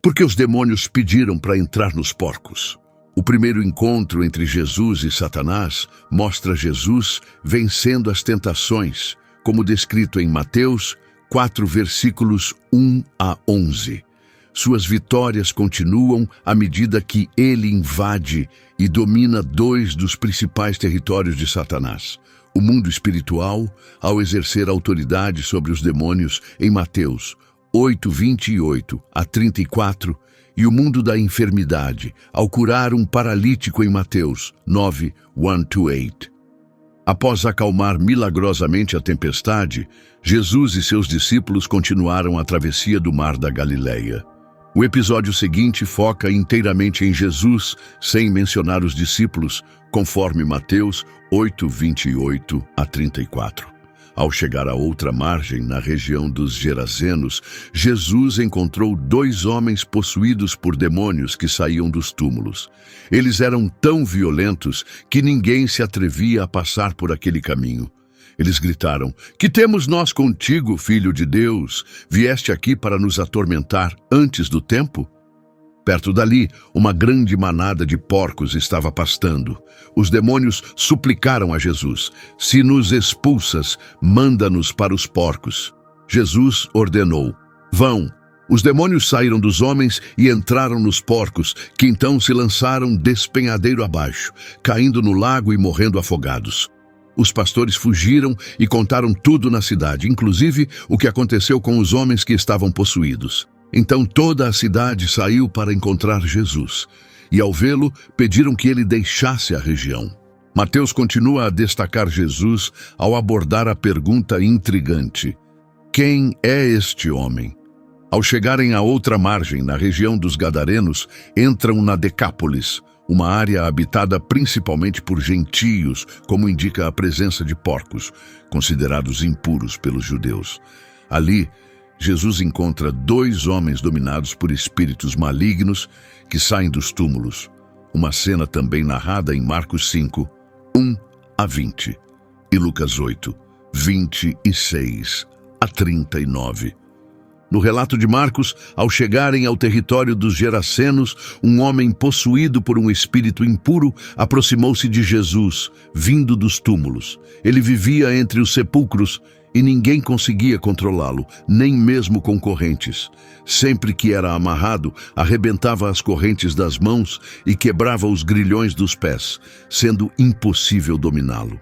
Porque os demônios pediram para entrar nos porcos. O primeiro encontro entre Jesus e Satanás mostra Jesus vencendo as tentações, como descrito em Mateus 4, versículos 1 a 11. Suas vitórias continuam à medida que ele invade e domina dois dos principais territórios de Satanás: o mundo espiritual, ao exercer autoridade sobre os demônios em Mateus 8, 28 a 34, e o mundo da enfermidade, ao curar um paralítico em Mateus 9, 1-8. Após acalmar milagrosamente a tempestade, Jesus e seus discípulos continuaram a travessia do Mar da Galileia. O episódio seguinte foca inteiramente em Jesus, sem mencionar os discípulos, conforme Mateus 8, 28 a 34. Ao chegar à outra margem, na região dos Gerazenos, Jesus encontrou dois homens possuídos por demônios que saíam dos túmulos. Eles eram tão violentos que ninguém se atrevia a passar por aquele caminho. Eles gritaram: "Que temos nós contigo, Filho de Deus? Vieste aqui para nos atormentar antes do tempo?" Perto dali, uma grande manada de porcos estava pastando. Os demônios suplicaram a Jesus: "Se nos expulsas, manda-nos para os porcos." Jesus ordenou: "Vão." Os demônios saíram dos homens e entraram nos porcos, que então se lançaram despenhadeiro abaixo, caindo no lago e morrendo afogados. Os pastores fugiram e contaram tudo na cidade, inclusive o que aconteceu com os homens que estavam possuídos. Então toda a cidade saiu para encontrar Jesus, e ao vê-lo, pediram que ele deixasse a região. Mateus continua a destacar Jesus ao abordar a pergunta intrigante: quem é este homem? Ao chegarem à outra margem, na região dos Gadarenos, entram na Decápolis, uma área habitada principalmente por gentios, como indica a presença de porcos, considerados impuros pelos judeus. Ali, Jesus encontra dois homens dominados por espíritos malignos que saem dos túmulos, uma cena também narrada em Marcos 5, 1 a 20, e Lucas 8, 26 a 39. No relato de Marcos, ao chegarem ao território dos Gerazenos, um homem possuído por um espírito impuro aproximou-se de Jesus, vindo dos túmulos. Ele vivia entre os sepulcros e ninguém conseguia controlá-lo, nem mesmo com correntes. Sempre que era amarrado, arrebentava as correntes das mãos e quebrava os grilhões dos pés, sendo impossível dominá-lo.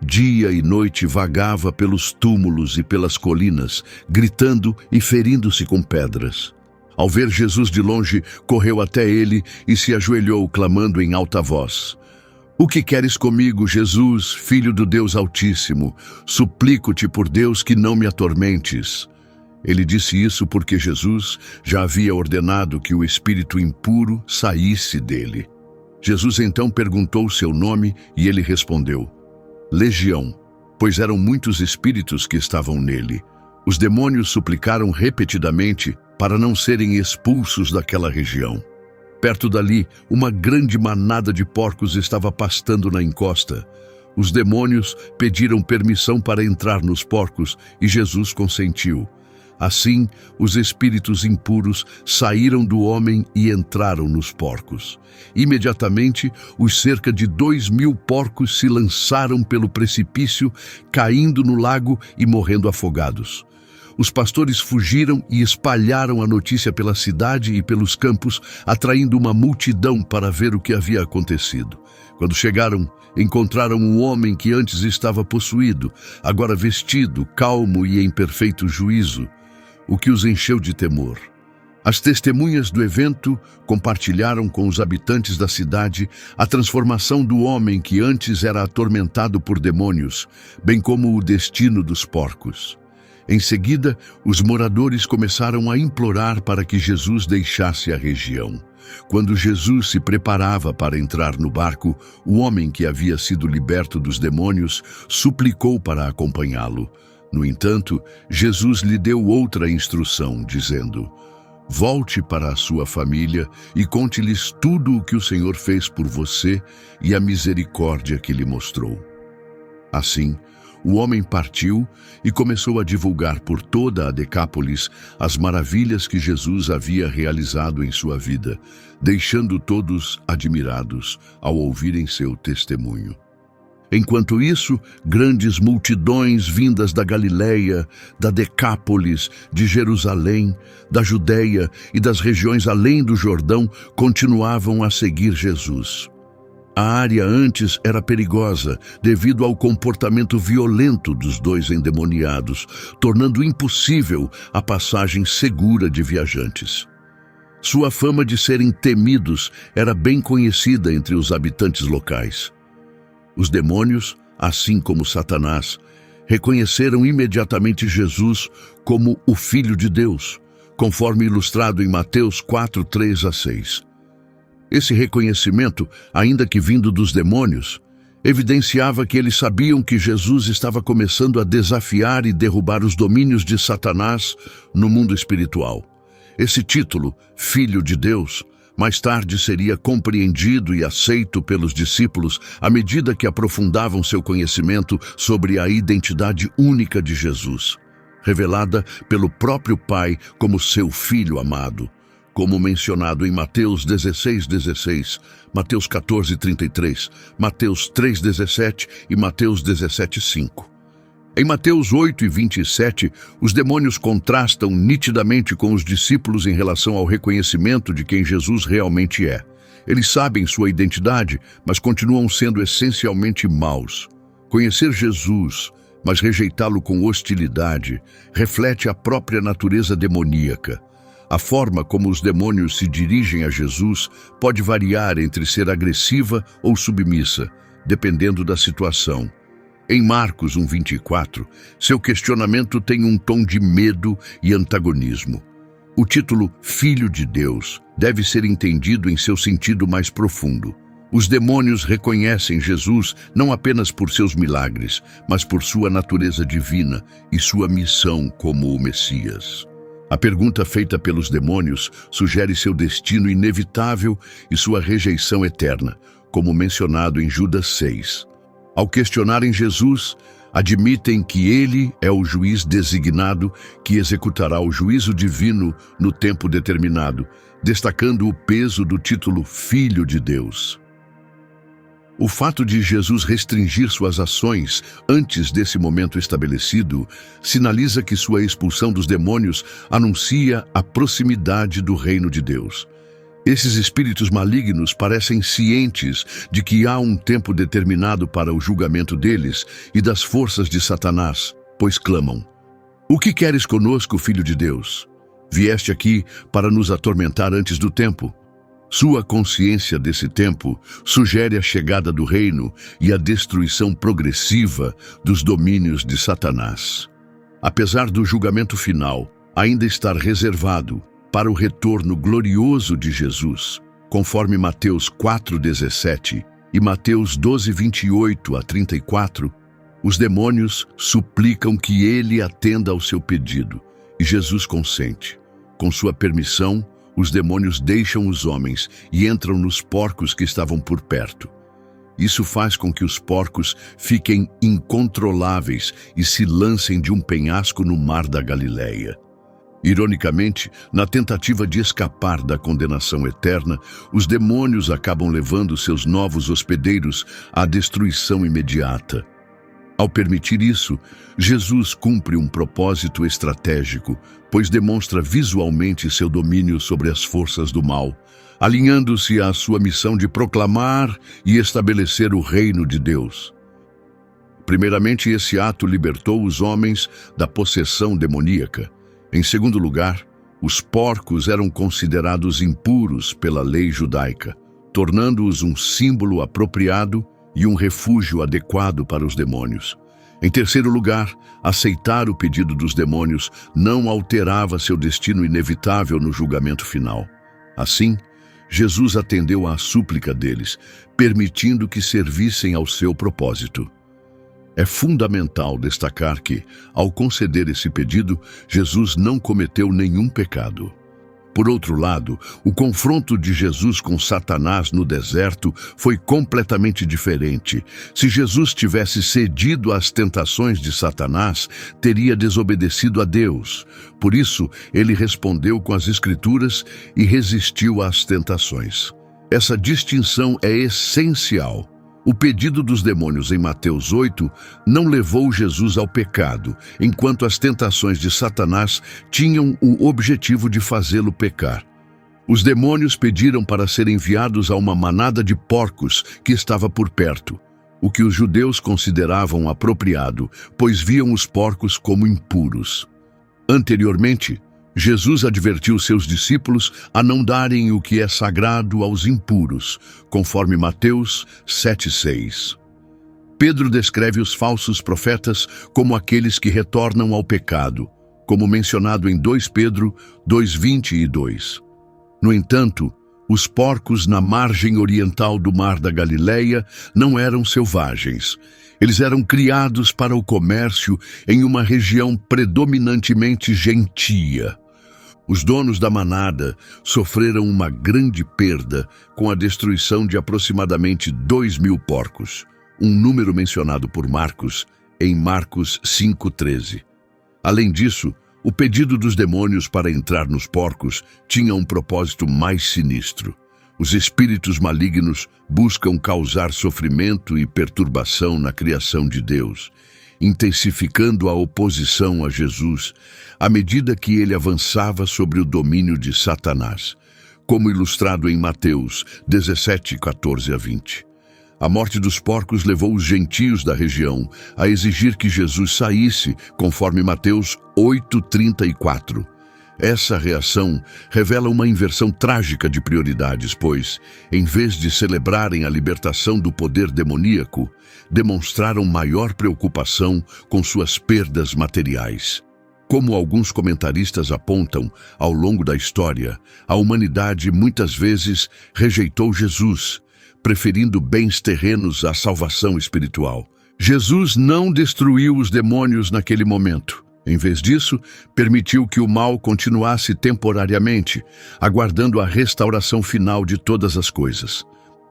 Dia e noite vagava pelos túmulos e pelas colinas, gritando e ferindo-se com pedras. Ao ver Jesus de longe, correu até ele e se ajoelhou, clamando em alta voz: "O que queres comigo, Jesus, Filho do Deus Altíssimo? Suplico-te por Deus que não me atormentes." Ele disse isso porque Jesus já havia ordenado que o espírito impuro saísse dele. Jesus então perguntou seu nome e ele respondeu: "Legião", pois eram muitos espíritos que estavam nele. Os demônios suplicaram repetidamente para não serem expulsos daquela região. Perto dali, uma grande manada de porcos estava pastando na encosta. Os demônios pediram permissão para entrar nos porcos e Jesus consentiu. Assim, os espíritos impuros saíram do homem e entraram nos porcos. Imediatamente, os cerca de 2.000 porcos se lançaram pelo precipício, caindo no lago e morrendo afogados. Os pastores fugiram e espalharam a notícia pela cidade e pelos campos, atraindo uma multidão para ver o que havia acontecido. Quando chegaram, encontraram um homem que antes estava possuído, agora vestido, calmo e em perfeito juízo, o que os encheu de temor. As testemunhas do evento compartilharam com os habitantes da cidade a transformação do homem que antes era atormentado por demônios, bem como o destino dos porcos. Em seguida, os moradores começaram a implorar para que Jesus deixasse a região. Quando Jesus se preparava para entrar no barco, o homem que havia sido liberto dos demônios suplicou para acompanhá-lo. No entanto, Jesus lhe deu outra instrução, dizendo: "Volte para a sua família e conte-lhes tudo o que o Senhor fez por você e a misericórdia que lhe mostrou." Assim, o homem partiu e começou a divulgar por toda a Decápolis as maravilhas que Jesus havia realizado em sua vida, deixando todos admirados ao ouvirem seu testemunho. Enquanto isso, grandes multidões vindas da Galileia, da Decápolis, de Jerusalém, da Judeia e das regiões além do Jordão continuavam a seguir Jesus. A área antes era perigosa devido ao comportamento violento dos dois endemoniados, tornando impossível a passagem segura de viajantes. Sua fama de serem temidos era bem conhecida entre os habitantes locais. Os demônios, assim como Satanás, reconheceram imediatamente Jesus como o Filho de Deus, conforme ilustrado em Mateus 4, 3 a 6. Esse reconhecimento, ainda que vindo dos demônios, evidenciava que eles sabiam que Jesus estava começando a desafiar e derrubar os domínios de Satanás no mundo espiritual. Esse título, Filho de Deus, mais tarde seria compreendido e aceito pelos discípulos à medida que aprofundavam seu conhecimento sobre a identidade única de Jesus, revelada pelo próprio Pai como seu Filho amado, como mencionado em Mateus 16:16, Mateus 14:33, Mateus 3:17 e Mateus 17:5. Em Mateus 8:27, os demônios contrastam nitidamente com os discípulos em relação ao reconhecimento de quem Jesus realmente é. Eles sabem sua identidade, mas continuam sendo essencialmente maus. Conhecer Jesus, mas rejeitá-lo com hostilidade, reflete a própria natureza demoníaca. A forma como os demônios se dirigem a Jesus pode variar entre ser agressiva ou submissa, dependendo da situação. Em Marcos 1:24, seu questionamento tem um tom de medo e antagonismo. O título Filho de Deus deve ser entendido em seu sentido mais profundo. Os demônios reconhecem Jesus não apenas por seus milagres, mas por sua natureza divina e sua missão como o Messias. A pergunta feita pelos demônios sugere seu destino inevitável e sua rejeição eterna, como mencionado em Judas 6. Ao questionarem Jesus, admitem que ele é o juiz designado que executará o juízo divino no tempo determinado, destacando o peso do título Filho de Deus. O fato de Jesus restringir suas ações antes desse momento estabelecido sinaliza que sua expulsão dos demônios anuncia a proximidade do reino de Deus. Esses espíritos malignos parecem cientes de que há um tempo determinado para o julgamento deles e das forças de Satanás, pois clamam: "O que queres conosco, Filho de Deus? Vieste aqui para nos atormentar antes do tempo?" Sua consciência desse tempo sugere a chegada do reino e a destruição progressiva dos domínios de Satanás. Apesar do julgamento final ainda estar reservado para o retorno glorioso de Jesus, conforme Mateus 4:17 e Mateus 12:28 a 34, os demônios suplicam que ele atenda ao seu pedido, e Jesus consente. Com sua permissão, os demônios deixam os homens e entram nos porcos que estavam por perto. Isso faz com que os porcos fiquem incontroláveis e se lancem de um penhasco no mar da Galileia. Ironicamente, na tentativa de escapar da condenação eterna, os demônios acabam levando seus novos hospedeiros à destruição imediata. Ao permitir isso, Jesus cumpre um propósito estratégico, pois demonstra visualmente seu domínio sobre as forças do mal, alinhando-se à sua missão de proclamar e estabelecer o reino de Deus. Primeiramente, esse ato libertou os homens da possessão demoníaca. Em segundo lugar, os porcos eram considerados impuros pela lei judaica, tornando-os um símbolo apropriado e um refúgio adequado para os demônios. Em terceiro lugar, aceitar o pedido dos demônios não alterava seu destino inevitável no julgamento final. Assim, Jesus atendeu à súplica deles, permitindo que servissem ao seu propósito. É fundamental destacar que, ao conceder esse pedido, Jesus não cometeu nenhum pecado. Por outro lado, o confronto de Jesus com Satanás no deserto foi completamente diferente. Se Jesus tivesse cedido às tentações de Satanás, teria desobedecido a Deus. Por isso, ele respondeu com as Escrituras e resistiu às tentações. Essa distinção é essencial. O pedido dos demônios em Mateus 8 não levou Jesus ao pecado, enquanto as tentações de Satanás tinham o objetivo de fazê-lo pecar. Os demônios pediram para serem enviados a uma manada de porcos que estava por perto, o que os judeus consideravam apropriado, pois viam os porcos como impuros. Anteriormente, Jesus advertiu seus discípulos a não darem o que é sagrado aos impuros, conforme Mateus 7,6. Pedro descreve os falsos profetas como aqueles que retornam ao pecado, como mencionado em 2 Pedro 2:22. No entanto, os porcos na margem oriental do Mar da Galileia não eram selvagens. Eles eram criados para o comércio em uma região predominantemente gentia. Os donos da manada sofreram uma grande perda com a destruição de aproximadamente 2.000 porcos, um número mencionado por Marcos em Marcos 5:13. Além disso, o pedido dos demônios para entrar nos porcos tinha um propósito mais sinistro. Os espíritos malignos buscam causar sofrimento e perturbação na criação de Deus, intensificando a oposição a Jesus à medida que ele avançava sobre o domínio de Satanás, como ilustrado em Mateus 17:14-20. A morte dos porcos levou os gentios da região a exigir que Jesus saísse, conforme Mateus 8:34. Essa reação revela uma inversão trágica de prioridades, pois, em vez de celebrarem a libertação do poder demoníaco, demonstraram maior preocupação com suas perdas materiais. Como alguns comentaristas apontam, ao longo da história, a humanidade muitas vezes rejeitou Jesus, preferindo bens terrenos à salvação espiritual. Jesus não destruiu os demônios naquele momento. Em vez disso, permitiu que o mal continuasse temporariamente, aguardando a restauração final de todas as coisas.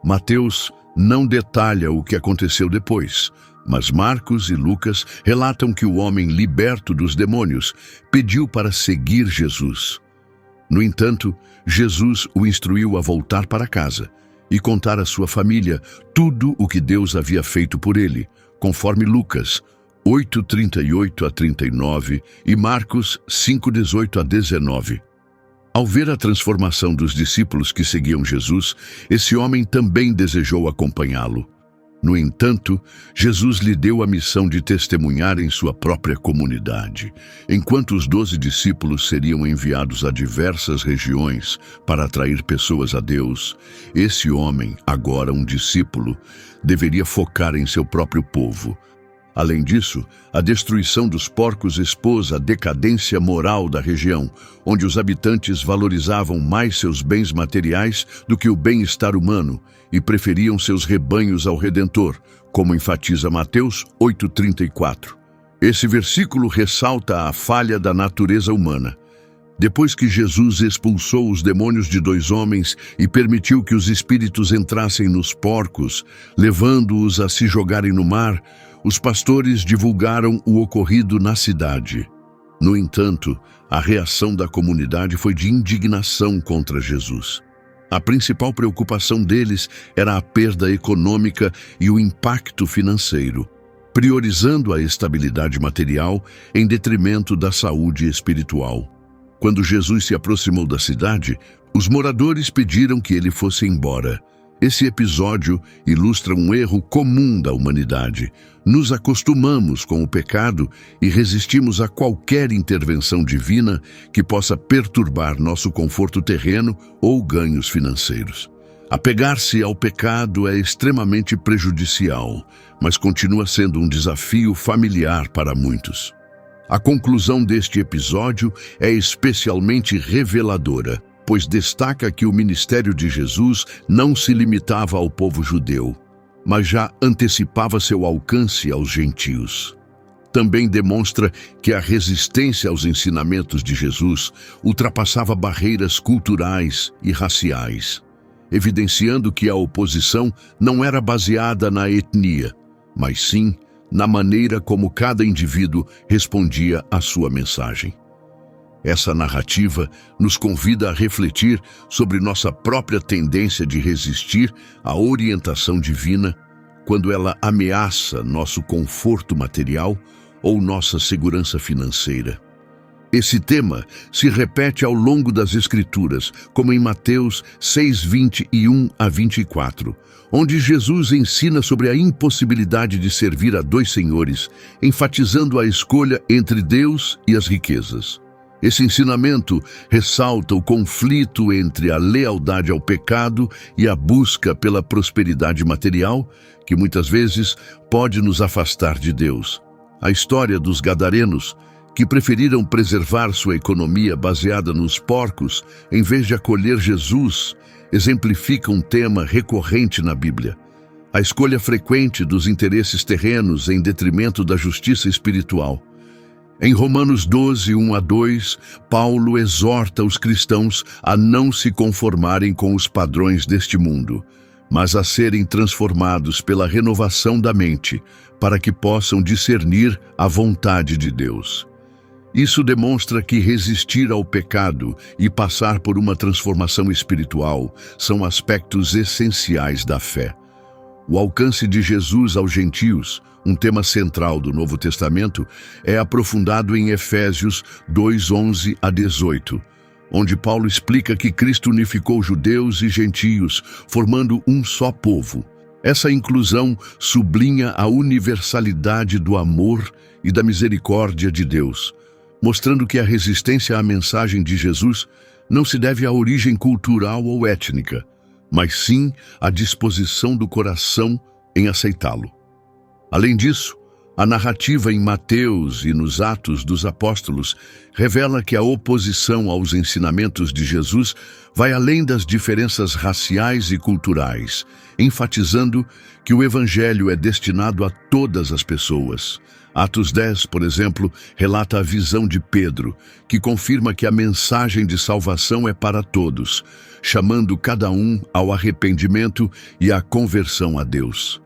Mateus não detalha o que aconteceu depois, mas Marcos e Lucas relatam que o homem liberto dos demônios pediu para seguir Jesus. No entanto, Jesus o instruiu a voltar para casa e contar à sua família tudo o que Deus havia feito por ele, conforme Lucas 8:38-39 e Marcos 5:18-19. Ao ver a transformação dos discípulos que seguiam Jesus, esse homem também desejou acompanhá-lo. No entanto, Jesus lhe deu a missão de testemunhar em sua própria comunidade, enquanto os 12 discípulos seriam enviados a diversas regiões para atrair pessoas a Deus. Esse homem, agora um discípulo, deveria focar em seu próprio povo. Além disso, a destruição dos porcos expôs a decadência moral da região, onde os habitantes valorizavam mais seus bens materiais do que o bem-estar humano e preferiam seus rebanhos ao Redentor, como enfatiza Mateus 8:34. Esse versículo ressalta a falha da natureza humana. Depois que Jesus expulsou os demônios de 2 homens e permitiu que os espíritos entrassem nos porcos, levando-os a se jogarem no mar, os pastores divulgaram o ocorrido na cidade. No entanto, a reação da comunidade foi de indignação contra Jesus. A principal preocupação deles era a perda econômica e o impacto financeiro, priorizando a estabilidade material em detrimento da saúde espiritual. Quando Jesus se aproximou da cidade, os moradores pediram que ele fosse embora. Esse episódio ilustra um erro comum da humanidade. Nos acostumamos com o pecado e resistimos a qualquer intervenção divina que possa perturbar nosso conforto terreno ou ganhos financeiros. Apegar-se ao pecado é extremamente prejudicial, mas continua sendo um desafio familiar para muitos. A conclusão deste episódio é especialmente reveladora, pois destaca que o ministério de Jesus não se limitava ao povo judeu, mas já antecipava seu alcance aos gentios. também demonstra que a resistência aos ensinamentos de Jesus ultrapassava barreiras culturais e raciais, evidenciando que a oposição não era baseada na etnia, mas sim na maneira como cada indivíduo respondia à sua mensagem. Essa narrativa nos convida a refletir sobre nossa própria tendência de resistir à orientação divina quando ela ameaça nosso conforto material ou nossa segurança financeira. Esse tema se repete ao longo das Escrituras, como em Mateus 6:21 a 24, onde Jesus ensina sobre a impossibilidade de servir a dois senhores, enfatizando a escolha entre Deus e as riquezas. Esse ensinamento ressalta o conflito entre a lealdade ao pecado e a busca pela prosperidade material, que muitas vezes pode nos afastar de Deus. A história dos gadarenos, que preferiram preservar sua economia baseada nos porcos em vez de acolher Jesus, exemplifica um tema recorrente na Bíblia: a escolha frequente dos interesses terrenos em detrimento da justiça espiritual. Em Romanos 12:1 a 2, Paulo exorta os cristãos a não se conformarem com os padrões deste mundo, mas a serem transformados pela renovação da mente, para que possam discernir a vontade de Deus. Isso demonstra que resistir ao pecado e passar por uma transformação espiritual são aspectos essenciais da fé. O alcance de Jesus aos gentios, um tema central do Novo Testamento, é aprofundado em Efésios 2:11 a 18, onde Paulo explica que Cristo unificou judeus e gentios, formando um só povo. Essa inclusão sublinha a universalidade do amor e da misericórdia de Deus, mostrando que a resistência à mensagem de Jesus não se deve à origem cultural ou étnica, mas sim à disposição do coração em aceitá-lo. Além disso, a narrativa em Mateus e nos Atos dos Apóstolos revela que a oposição aos ensinamentos de Jesus vai além das diferenças raciais e culturais, enfatizando que o Evangelho é destinado a todas as pessoas. Atos 10, por exemplo, relata a visão de Pedro, que confirma que a mensagem de salvação é para todos, chamando cada um ao arrependimento e à conversão a Deus.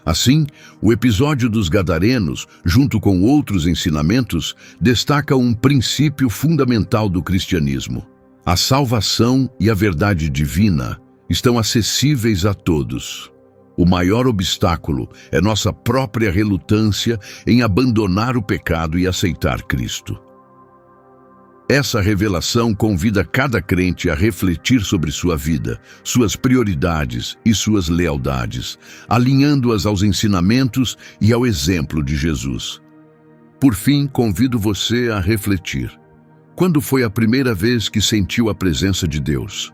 Assim, o episódio dos Gadarenos, junto com outros ensinamentos, destaca um princípio fundamental do cristianismo. A salvação e a verdade divina estão acessíveis a todos. O maior obstáculo é nossa própria relutância em abandonar o pecado e aceitar Cristo. Essa revelação convida cada crente a refletir sobre sua vida, suas prioridades e suas lealdades, alinhando-as aos ensinamentos e ao exemplo de Jesus. Por fim, convido você a refletir. Quando foi a primeira vez que sentiu a presença de Deus?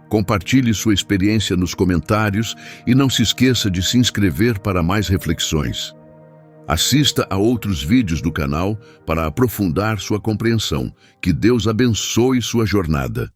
Compartilhe sua experiência nos comentários e não se esqueça de se inscrever para mais reflexões. Assista a outros vídeos do canal para aprofundar sua compreensão. Que Deus abençoe sua jornada.